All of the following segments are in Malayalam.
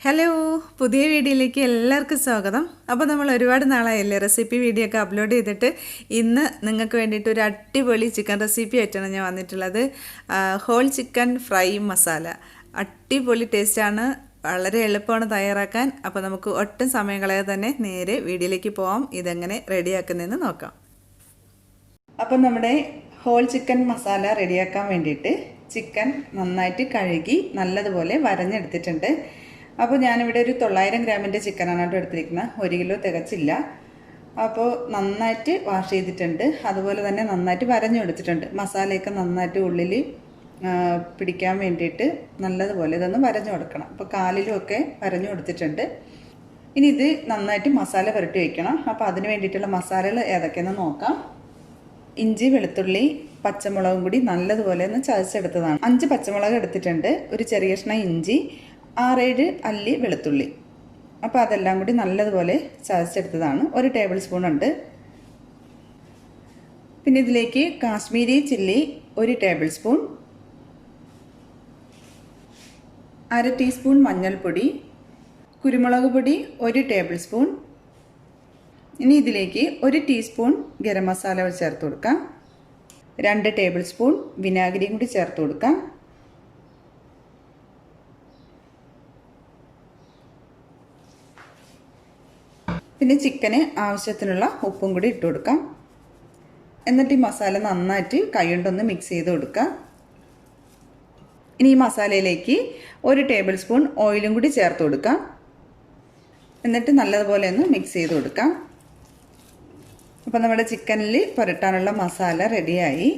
ഹലോ, പുതിയ വീഡിയോയിലേക്ക് എല്ലാവർക്കും സ്വാഗതം. അപ്പോൾ നമ്മൾ ഒരുപാട് നാളായല്ലേ റെസിപ്പി വീഡിയോ ഒക്കെ അപ്ലോഡ് ചെയ്തിട്ട്. ഇന്ന് നിങ്ങൾക്ക് വേണ്ടിയിട്ട് ഒരു അടിപൊളി ചിക്കൻ റെസിപ്പി ആയിട്ടാണ് ഞാൻ വന്നിട്ടുള്ളത്. Whole chicken fry masala. അടിപൊളി ടേസ്റ്റാണ്, വളരെ എളുപ്പമാണ് തയ്യാറാക്കാൻ. അപ്പോൾ നമുക്ക് ഒട്ടും സമയം കളയാതെ തന്നെ നേരെ വീഡിയോയിലേക്ക് പോകാം. ഇതെങ്ങനെ റെഡിയാക്കുന്നതെന്ന് നോക്കാം. അപ്പം നമ്മുടെ ഹോൾ ചിക്കൻ മസാല റെഡിയാക്കാൻ വേണ്ടിയിട്ട് ചിക്കൻ നന്നായിട്ട് കഴുകി നല്ലതുപോലെ വരഞ്ഞെടുത്തിട്ടുണ്ട്. അപ്പോൾ ഞാനിവിടെ ഒരു 900 ഗ്രാമിൻ്റെ ചിക്കനാണ് കേട്ടോ എടുത്തിരിക്കുന്നത്. 1 കിലോ തികച്ചില്ല. അപ്പോൾ നന്നായിട്ട് വാഷ് ചെയ്തിട്ടുണ്ട്, അതുപോലെ തന്നെ നന്നായിട്ട് വരഞ്ഞു കൊടുത്തിട്ടുണ്ട്. മസാലയൊക്കെ നന്നായിട്ട് ഉള്ളിൽ പിടിക്കാൻ വേണ്ടിയിട്ട് നല്ലതുപോലെ ഇതൊന്ന് വരഞ്ഞു കൊടുക്കണം. അപ്പോൾ കാലിലുമൊക്കെ വരഞ്ഞു കൊടുത്തിട്ടുണ്ട്. ഇനി ഇത് നന്നായിട്ട് മസാല പുരട്ടി വയ്ക്കണം. അപ്പോൾ അതിന് വേണ്ടിയിട്ടുള്ള മസാലകൾ ഏതൊക്കെയെന്ന് നോക്കാം. ഇഞ്ചി, വെളുത്തുള്ളി, പച്ചമുളകും കൂടി നല്ലതുപോലെ ഒന്ന് ചതച്ചെടുത്തതാണ്. 5 പച്ചമുളക് എടുത്തിട്ടുണ്ട്, ഒരു ചെറിയ കഷ്ണം ഇഞ്ചി, 6-7 അല്ലി വെളുത്തുള്ളി. അപ്പോൾ അതെല്ലാം കൂടി നല്ലതുപോലെ ചതച്ചെടുത്തതാണ്. 1 ടേബിൾ സ്പൂൺ ഉണ്ട്. പിന്നെ ഇതിലേക്ക് Kashmiri chilli 1 table spoon, 1/2 teaspoon മഞ്ഞൾപ്പൊടി, കുരുമുളക് പൊടി 1 ടേബിൾ സ്പൂൺ. ഇനി ഇതിലേക്ക് 1 ടീസ്പൂൺ ഗരം മസാല ചേർത്ത് കൊടുക്കാം. 2 ടേബിൾ സ്പൂൺ വിനാഗിരിയും കൂടി ചേർത്ത് കൊടുക്കാം. പിന്നെ ചിക്കന് ആവശ്യത്തിനുള്ള ഉപ്പും കൂടി ഇട്ട് കൊടുക്കാം. എന്നിട്ട് ഈ മസാല നന്നായിട്ട് കൈകൊണ്ടൊന്ന് മിക്സ് ചെയ്ത് കൊടുക്കാം. ഇനി ഈ മസാലയിലേക്ക് 1 ടേബിൾ സ്പൂൺ ഓയിലും കൂടി ചേർത്ത് കൊടുക്കാം. എന്നിട്ട് നല്ലതുപോലെ ഒന്ന് മിക്സ് ചെയ്ത് കൊടുക്കാം. അപ്പോൾ നമ്മുടെ ചിക്കനിൽ പുരട്ടാനുള്ള മസാല റെഡിയായി.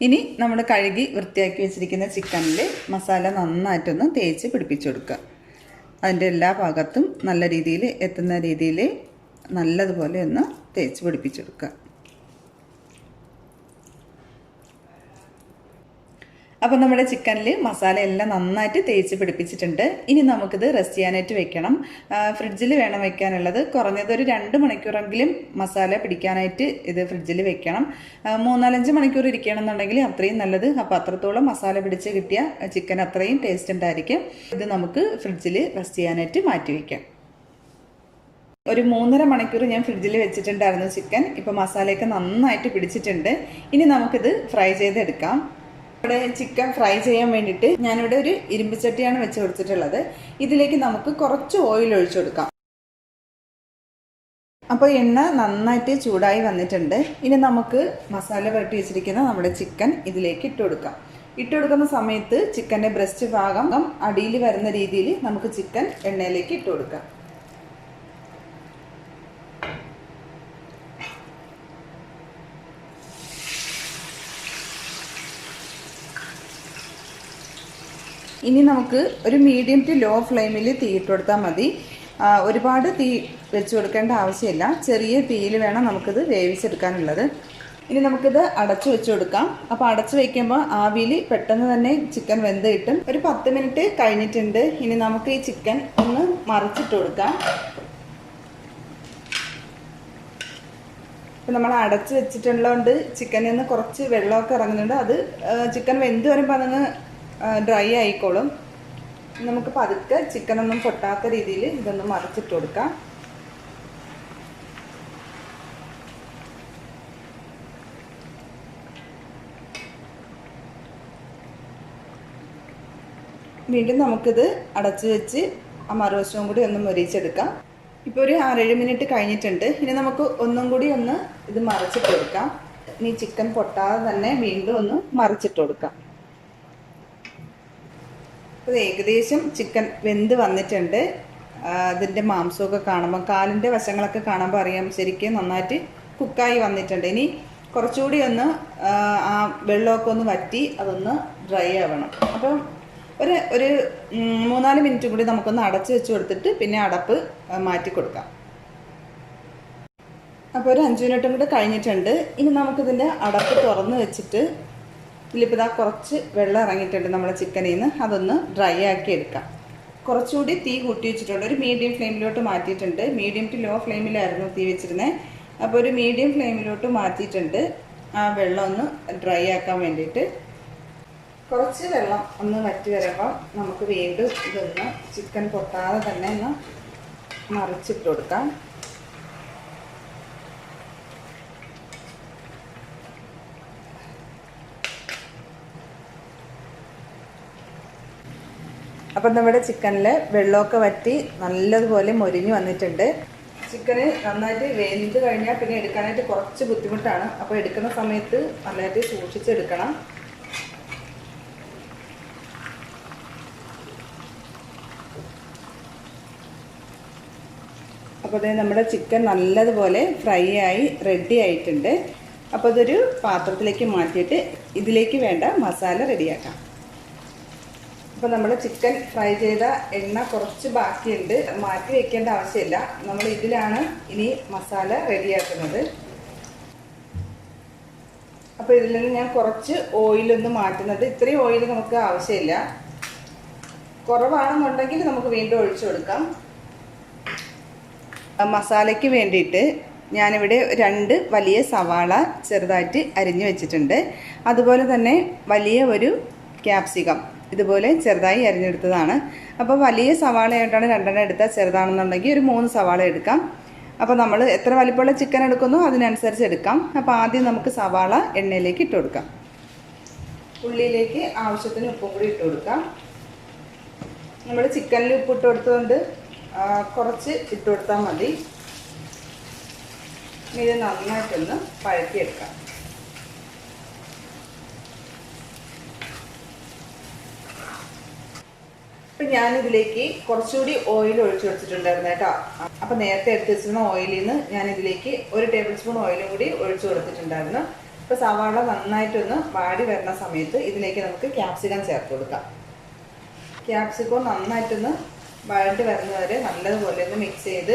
ഇനി നമ്മൾ കഴുകി വൃത്തിയാക്കി വെച്ചിരിക്കുന്ന ചിക്കനിൽ മസാല നന്നായിട്ടൊന്ന് തേച്ച് പിടിപ്പിച്ചു കൊടുക്കുക. അതിൻ്റെ എല്ലാ ഭാഗത്തും നല്ല രീതിയിൽ എത്തുന്ന രീതിയിൽ നല്ലതുപോലെ ഒന്ന് തേച്ച് പിടിപ്പിച്ചെടുക്കുക. അപ്പോൾ നമ്മുടെ ചിക്കനിൽ മസാല എല്ലാം നന്നായിട്ട് തേച്ച് പിടിപ്പിച്ചിട്ടുണ്ട്. ഇനി നമുക്കിത് റെസ്റ്റ് ചെയ്യാനായിട്ട് വെക്കണം. ഫ്രിഡ്ജിൽ വേണം വെക്കാനുള്ളത്. കുറഞ്ഞത് ഒരു 2 മണിക്കൂറെങ്കിലും മസാല പിടിക്കാനായിട്ട് ഇത് ഫ്രിഡ്ജിൽ വെക്കണം. 3-4 മണിക്കൂർ ഇരിക്കുകയാണെന്നുണ്ടെങ്കിൽ അത്രയും നല്ലത്. അപ്പോൾ അത്രത്തോളം മസാല പിടിച്ച് കിട്ടിയ ചിക്കൻ അത്രയും ടേസ്റ്റ് ഉണ്ടായിരിക്കും. ഇത് നമുക്ക് ഫ്രിഡ്ജിൽ റെസ്റ്റ് ചെയ്യാനായിട്ട് മാറ്റി വയ്ക്കാം. ഒരു 3.5 മണിക്കൂർ ഞാൻ ഫ്രിഡ്ജിൽ വെച്ചിട്ടുണ്ടായിരുന്നു ചിക്കൻ. ഇപ്പോൾ മസാലയൊക്കെ നന്നായിട്ട് പിടിച്ചിട്ടുണ്ട്. ഇനി നമുക്കിത് ഫ്രൈ ചെയ്തെടുക്കാം. ഇവിടെ ചിക്കൻ ഫ്രൈ ചെയ്യാൻ വേണ്ടിയിട്ട് ഞാനിവിടെ ഒരു ഇരുമ്പ് ചട്ടിയാണ് വെച്ച് കൊടുത്തിട്ടുള്ളത്. ഇതിലേക്ക് നമുക്ക് കുറച്ച് ഓയിൽ ഒഴിച്ചു കൊടുക്കാം. അപ്പോൾ എണ്ണ നന്നായിട്ട് ചൂടായി വന്നിട്ടുണ്ട്. ഇനി നമുക്ക് മസാല പുരട്ടി വെച്ചിരിക്കുന്ന നമ്മുടെ ചിക്കൻ ഇതിലേക്ക് ഇട്ട് കൊടുക്കാം. ഇട്ട് കൊടുക്കുന്ന സമയത്ത് ചിക്കൻ്റെ ബ്രസ്റ്റ് ഭാഗം അടിയിൽ വരുന്ന രീതിയിൽ നമുക്ക് ചിക്കൻ എണ്ണയിലേക്ക് ഇട്ട് കൊടുക്കാം. ഇനി നമുക്ക് ഒരു മീഡിയം ടു ലോ ഫ്ലെയിമിൽ തീ ഇട്ട് കൊടുത്താൽ മതി. ഒരുപാട് തീ വെച്ച് കൊടുക്കേണ്ട ആവശ്യമില്ല. ചെറിയ തീയിൽ വേണം നമുക്കിത് വേവിച്ചെടുക്കാനുള്ളത്. ഇനി നമുക്കിത് അടച്ചു വെച്ച് കൊടുക്കാം. അപ്പോൾ അടച്ചു വയ്ക്കുമ്പോൾ ആവിയിൽ പെട്ടെന്ന് തന്നെ ചിക്കൻ വെന്ത് കിട്ടും. ഒരു 10 മിനിറ്റ് കഴിഞ്ഞിട്ടുണ്ട്. ഇനി നമുക്ക് ഈ ചിക്കൻ ഒന്ന് മറിച്ചിട്ട് കൊടുക്കാം. ഇപ്പം നമ്മൾ അടച്ച് വെച്ചിട്ടുള്ളതുകൊണ്ട് ചിക്കനിൽ നിന്ന് കുറച്ച് വെള്ളമൊക്കെ ഇറങ്ങുന്നുണ്ട്. അത് ചിക്കൻ വെന്ത് വരുമ്പോൾ അതങ്ങ് ഡ്രൈ ആയിക്കോളും. നമുക്ക് പതുക്കെ ചിക്കനൊന്നും പൊട്ടാത്ത രീതിയിൽ ഇതൊന്ന് മറിച്ചിട്ട് കൊടുക്കാം. വീണ്ടും നമുക്കിത് അടച്ചു വെച്ച് ആ മറുവശവും കൂടി ഒന്ന് മൊരിച്ചെടുക്കാം. ഇപ്പോൾ ഒരു 6-7 മിനിറ്റ് കഴിഞ്ഞിട്ടുണ്ട്. ഇനി നമുക്ക് ഒന്നും കൂടി ഒന്ന് ഇത് മറിച്ചിട്ട് കൊടുക്കാം. ഇനി ചിക്കൻ പൊട്ടാതെ തന്നെ വീണ്ടും ഒന്ന് മറിച്ചിട്ട് കൊടുക്കാം. അപ്പോൾ ഏകദേശം ചിക്കൻ വെന്ത് വന്നിട്ടുണ്ട്. അതിൻ്റെ മാംസമൊക്കെ കാണുമ്പോൾ, കാലിൻ്റെ വശങ്ങളൊക്കെ കാണുമ്പോൾ അറിയാം ശരിക്കും നന്നായിട്ട് കുക്കായി വന്നിട്ടുണ്ട്. ഇനി കുറച്ചുകൂടി ഒന്ന് ആ വെള്ളമൊക്കെ ഒന്ന് വറ്റി അതൊന്ന് ഡ്രൈ ആവണം. അപ്പം ഒരു 3-4 മിനിറ്റ് കൂടി നമുക്കൊന്ന് അടച്ച് വെച്ച് കൊടുത്തിട്ട് പിന്നെ അടപ്പ് മാറ്റി കൊടുക്കാം. അപ്പോൾ ഒരു 5 മിനിറ്റും കൂടി കഴിഞ്ഞിട്ടുണ്ട്. ഇനി നമുക്കിതിൻ്റെ അടപ്പ് തുറന്ന് വെച്ചിട്ട് ഇതിലിപ്പോൾ ഇതാ കുറച്ച് വെള്ളം ഇറങ്ങിയിട്ടുണ്ട് നമ്മുടെ ചിക്കനിൽ നിന്ന്. അതൊന്ന് ഡ്രൈ ആക്കി എടുക്കാം. കുറച്ചുകൂടി തീ കൂട്ടി വെച്ചിട്ടുണ്ട്. ഒരു മീഡിയം ഫ്ലെയിമിലോട്ട് മാറ്റിയിട്ടുണ്ട്. മീഡിയം ടു ലോ ഫ്ലെയിമിലായിരുന്നു തീ വെച്ചിരുന്നത്. അപ്പോൾ ഒരു മീഡിയം ഫ്ലെയിമിലോട്ട് മാറ്റിയിട്ടുണ്ട് ആ വെള്ളം ഒന്ന് ഡ്രൈ ആക്കാൻ വേണ്ടിയിട്ട്. കുറച്ച് വെള്ളം ഒന്ന് വറ്റി വരുമ്പോൾ നമുക്ക് വീണ്ടും ഇതൊന്ന് ചിക്കൻ പൊട്ടാതെ തന്നെ ഒന്ന് മറിച്ചിട്ട് കൊടുക്കാം. അപ്പം നമ്മുടെ ചിക്കനിൽ വെള്ളമൊക്കെ വറ്റി നല്ലതുപോലെ മൊരിഞ്ഞ് വന്നിട്ടുണ്ട്. ചിക്കന് നന്നായിട്ട് വെന്ത് കഴിഞ്ഞാൽ പിന്നെ എടുക്കാനായിട്ട് കുറച്ച് ബുദ്ധിമുട്ടാണ്. അപ്പോൾ എടുക്കുന്ന സമയത്ത് നല്ലതായിട്ട് സൂക്ഷിച്ചെടുക്കണം. അപ്പോൾ അത് നമ്മുടെ ചിക്കൻ നല്ലതുപോലെ ഫ്രൈ ആയി റെഡി ആയിട്ടുണ്ട്. അപ്പോൾ അതൊരു പാത്രത്തിലേക്ക് മാറ്റിയിട്ട് ഇതിലേക്ക് വേണ്ട മസാല റെഡിയാക്കാം. അപ്പോൾ നമ്മൾ ചിക്കൻ ഫ്രൈ ചെയ്ത എണ്ണ കുറച്ച് ബാക്കിയുണ്ട്, മാറ്റി വയ്ക്കേണ്ട ആവശ്യമില്ല. നമ്മൾ ഇതിലാണ് ഇനി മസാല റെഡിയാക്കുന്നത്. അപ്പോൾ ഇതിൽ നിന്ന് ഞാൻ കുറച്ച് ഓയിലൊന്ന് മാറ്റുന്നത്. ഇത്രയും ഓയിൽ നമുക്ക് ആവശ്യമില്ല. കുറവാണെന്നുണ്ടെങ്കിൽ നമുക്ക് വീണ്ടും ഒഴിച്ചു കൊടുക്കാം. മസാലയ്ക്ക് വേണ്ടിയിട്ട് ഞാനിവിടെ 2 വലിയ സവാള ചെറുതായിട്ട് അരിഞ്ഞു വെച്ചിട്ടുണ്ട്. അതുപോലെ തന്നെ വലിയ ഒരു ക്യാപ്സിക്കം ഇതുപോലെ ചെറുതായി അരിഞ്ഞെടുത്തതാണ്. അപ്പോൾ വലിയ സവാളയായിട്ടാണ് 2 എടുത്താൽ, ചെറുതാണെന്നുണ്ടെങ്കിൽ ഒരു 3 സവാള എടുക്കാം. അപ്പോൾ നമ്മൾ എത്ര വലിപ്പമുള്ള ചിക്കൻ എടുക്കുന്നോ അതിനനുസരിച്ച് എടുക്കാം. അപ്പോൾ ആദ്യം നമുക്ക് സവാള എണ്ണയിലേക്ക് ഇട്ട് കൊടുക്കാം. ഉള്ളിയിലേക്ക് ആവശ്യത്തിന് ഉപ്പും കൂടി ഇട്ട് കൊടുക്കാം. നമ്മൾ ചിക്കനിൽ ഉപ്പിട്ട് കൊടുത്തുകൊണ്ട് കുറച്ച് ഇട്ട് കൊടുത്താൽ മതി. ഇത് നന്നായിട്ടൊന്ന് വഴറ്റിയെടുക്കാം. അപ്പം ഞാനിതിലേക്ക് കുറച്ചുകൂടി ഓയിൽ ഒഴിച്ചു കൊടുത്തിട്ടുണ്ടായിരുന്നു കേട്ടോ. അപ്പം നേരത്തെ എടുത്ത് വെച്ചിരുന്ന ഓയിലിൽ നിന്ന് ഞാനിതിലേക്ക് 1 ടേബിൾ സ്പൂൺ ഓയിലും കൂടി ഒഴിച്ചു കൊടുത്തിട്ടുണ്ടായിരുന്നു. ഇപ്പോൾ സവാള നന്നായിട്ടൊന്ന് വാടി വരുന്ന സമയത്ത് ഇതിലേക്ക് നമുക്ക് ക്യാപ്സിക്കം ചേർത്ത് കൊടുക്കാം. ക്യാപ്സിക്കം നന്നായിട്ടൊന്ന് വഴറ്റി വരുന്നവരെ നല്ലതുപോലെ ഒന്ന് മിക്സ് ചെയ്ത്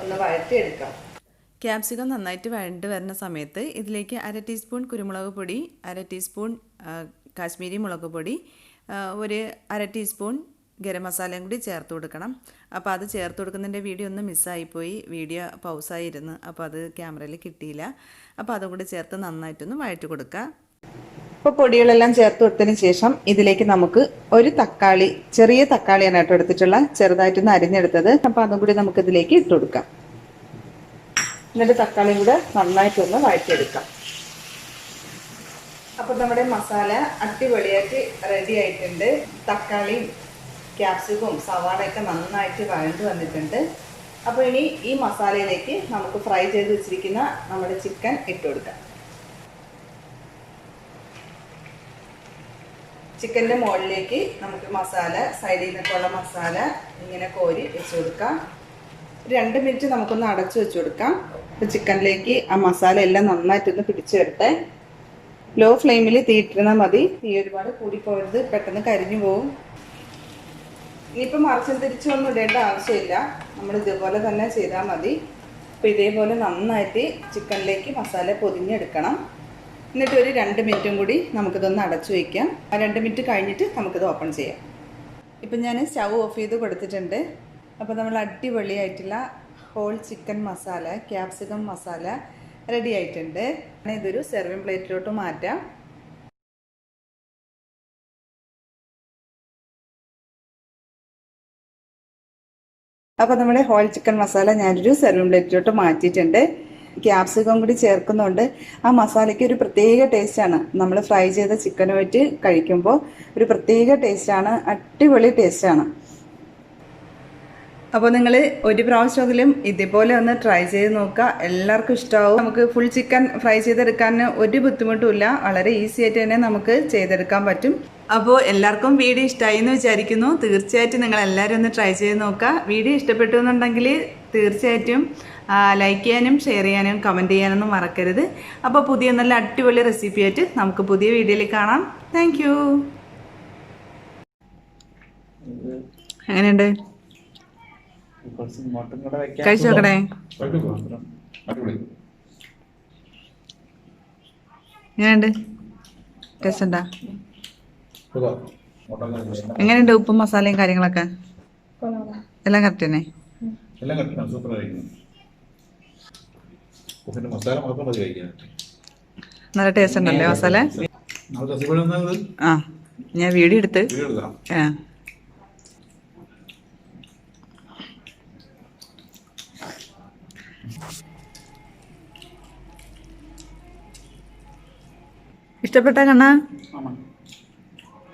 ഒന്ന് വഴറ്റിയെടുക്കാം. ക്യാപ്സിക്കം നന്നായിട്ട് വഴണ്ട് വരുന്ന സമയത്ത് ഇതിലേക്ക് 1/2 ടീസ്പൂൺ കുരുമുളക് പൊടി, 1/2 ടീസ്പൂൺ കാശ്മീരി മുളക് പൊടി, 1/2 ടീസ്പൂൺ ഗരം മസാലയും കൂടി ചേർത്ത് കൊടുക്കണം. അപ്പോൾ അത് ചേർത്ത് കൊടുക്കുന്നതിൻ്റെ വീഡിയോ ഒന്ന് മിസ്സായിപ്പോയി. വീഡിയോ പൗസായിരുന്നു, അപ്പോൾ അത് ക്യാമറയിൽ കിട്ടിയില്ല. അപ്പോൾ അതും കൂടി ചേർത്ത് നന്നായിട്ടൊന്ന് വഴറ്റി കൊടുക്കുക. ഇപ്പോൾ പൊടികളെല്ലാം ചേർത്ത് കൊടുത്തതിന് ശേഷം ഇതിലേക്ക് നമുക്ക് ഒരു തക്കാളി, ചെറിയ തക്കാളിയാണ് കേട്ടോ എടുത്തിട്ടുള്ള, ചെറുതായിട്ടൊന്ന് അരിഞ്ഞെടുത്തത്. അപ്പോൾ അതും കൂടി നമുക്ക് ഇതിലേക്ക് ഇട്ട് കൊടുക്കാം. എന്നിട്ട് തക്കാളിയും കൂടെ നന്നായിട്ടൊന്ന് വഴറ്റിയെടുക്കാം. അപ്പോൾ നമ്മുടെ മസാല അടിപൊളിയായിട്ട് റെഡി ആയിട്ടുണ്ട്. തക്കാളിയും ക്യാപ്സിക്കവും സവാളയൊക്കെ നന്നായിട്ട് വഴണ്ട് വന്നിട്ടുണ്ട്. അപ്പോൾ ഇനി ഈ മസാലയിലേക്ക് നമുക്ക് ഫ്രൈ ചെയ്ത് വെച്ചിരിക്കുന്ന നമ്മുടെ ചിക്കൻ ഇട്ട് കൊടുക്കാം. ചിക്കൻ്റെ മുകളിലേക്ക് നമുക്ക് മസാല, സൈഡിൽ നിന്നൊക്കെയുള്ള മസാല ഇങ്ങനെ കോരി വെച്ച് കൊടുക്കാം. 2 മിനിറ്റ് നമുക്കൊന്ന് അടച്ചു വെച്ച് കൊടുക്കാം. അപ്പോൾ ചിക്കനിലേക്ക് ആ മസാല എല്ലാം നന്നായിട്ടൊന്ന് പിടിച്ചു വരട്ടെ. ലോ ഫ്ലെയിമിൽ തീയിട്ടിരുന്നാൽ മതി. തീ ഒരുപാട് കൂടിപ്പോകരുത്, പെട്ടെന്ന് കരിഞ്ഞു പോകും. ഇനിയിപ്പോൾ മറിച്ചും തിരിച്ചൊന്നും ഇടേണ്ട ആവശ്യമില്ല, നമ്മൾ ഇതുപോലെ തന്നെ ചെയ്താൽ മതി. അപ്പോൾ ഇതേപോലെ നന്നായിട്ട് ചിക്കനിലേക്ക് മസാല പൊതിഞ്ഞെടുക്കണം. എന്നിട്ട് ഒരു 2 മിനിറ്റും കൂടി നമുക്കിതൊന്ന് അടച്ചു വയ്ക്കാം. ആ 2 മിനിറ്റ് കഴിഞ്ഞിട്ട് നമുക്കിത് ഓപ്പൺ ചെയ്യാം. ഇപ്പം ഞാൻ സ്റ്റൗ ഓഫ് ചെയ്ത് കൊടുത്തിട്ടുണ്ട്. അപ്പോൾ നമ്മൾ അടിപൊളിയായിട്ടുള്ള whole chicken masala, capsicum masala ready ആയിട്ടുണ്ട്. ഇതൊരു സെർവിങ് പ്ലേറ്റിലോട്ട് മാറ്റാം. അപ്പോൾ നമ്മുടെ ഹോൾ ചിക്കൻ മസാല ഞാനൊരു സെർവിങ് പ്ലേറ്റിലോട്ട് മാറ്റിയിട്ടുണ്ട്. ക്യാപ്സിക്കം കൂടി ചേർക്കുന്നുണ്ട്. ആ മസാലയ്ക്ക് ഒരു പ്രത്യേക ടേസ്റ്റാണ്. നമ്മൾ ഫ്രൈ ചെയ്ത ചിക്കനുമായിട്ട് കഴിക്കുമ്പോൾ ഒരു പ്രത്യേക ടേസ്റ്റാണ്, അടിപൊളി ടേസ്റ്റാണ്. അപ്പോൾ നിങ്ങൾ ഒരു പ്രാവശ്യമെങ്കിലും ഇതേപോലെ ഒന്ന് ട്രൈ ചെയ്ത് നോക്കുക, എല്ലാവർക്കും ഇഷ്ടമാവും. നമുക്ക് ഫുൾ ചിക്കൻ ഫ്രൈ ചെയ്തെടുക്കാൻ ഒരു ബുദ്ധിമുട്ടുമില്ല, വളരെ ഈസി ആയിട്ട് തന്നെ നമുക്ക് ചെയ്തെടുക്കാൻ പറ്റും. അപ്പോൾ എല്ലാവർക്കും വീഡിയോ ഇഷ്ടമായി എന്ന് വിചാരിക്കുന്നു. തീർച്ചയായിട്ടും നിങ്ങൾ എല്ലാവരും ഒന്ന് ട്രൈ ചെയ്ത് നോക്കുക. വീഡിയോ ഇഷ്ടപ്പെട്ടു എന്നുണ്ടെങ്കിൽ തീർച്ചയായിട്ടും ലൈക്ക് ചെയ്യാനും ഷെയർ ചെയ്യാനും കമൻറ്റ് ചെയ്യാനൊന്നും മറക്കരുത്. അപ്പോൾ പുതിയ നല്ല അടിപൊളി റെസിപ്പി ആയിട്ട് നമുക്ക് പുതിയ വീഡിയോയിൽ കാണാം. Thank you. എങ്ങനെയുണ്ട്? കഴിച്ചു നോക്കണേ. എങ്ങനെയുണ്ട്? ടേസ്റ്റ് ഉണ്ടാ? എങ്ങനെയുണ്ട്? ഉപ്പും മസാലയും കാര്യങ്ങളൊക്കെ എല്ലാം കറക്റ്റ് തന്നെ? നല്ല ടേസ്റ്റ് ഉണ്ടല്ലേ മസാല? ആ ഞാൻ വീഡിയോ എടുത്ത് ആ ഇഷ്ടപ്പെട്ട കണ്ണ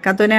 കത്തുന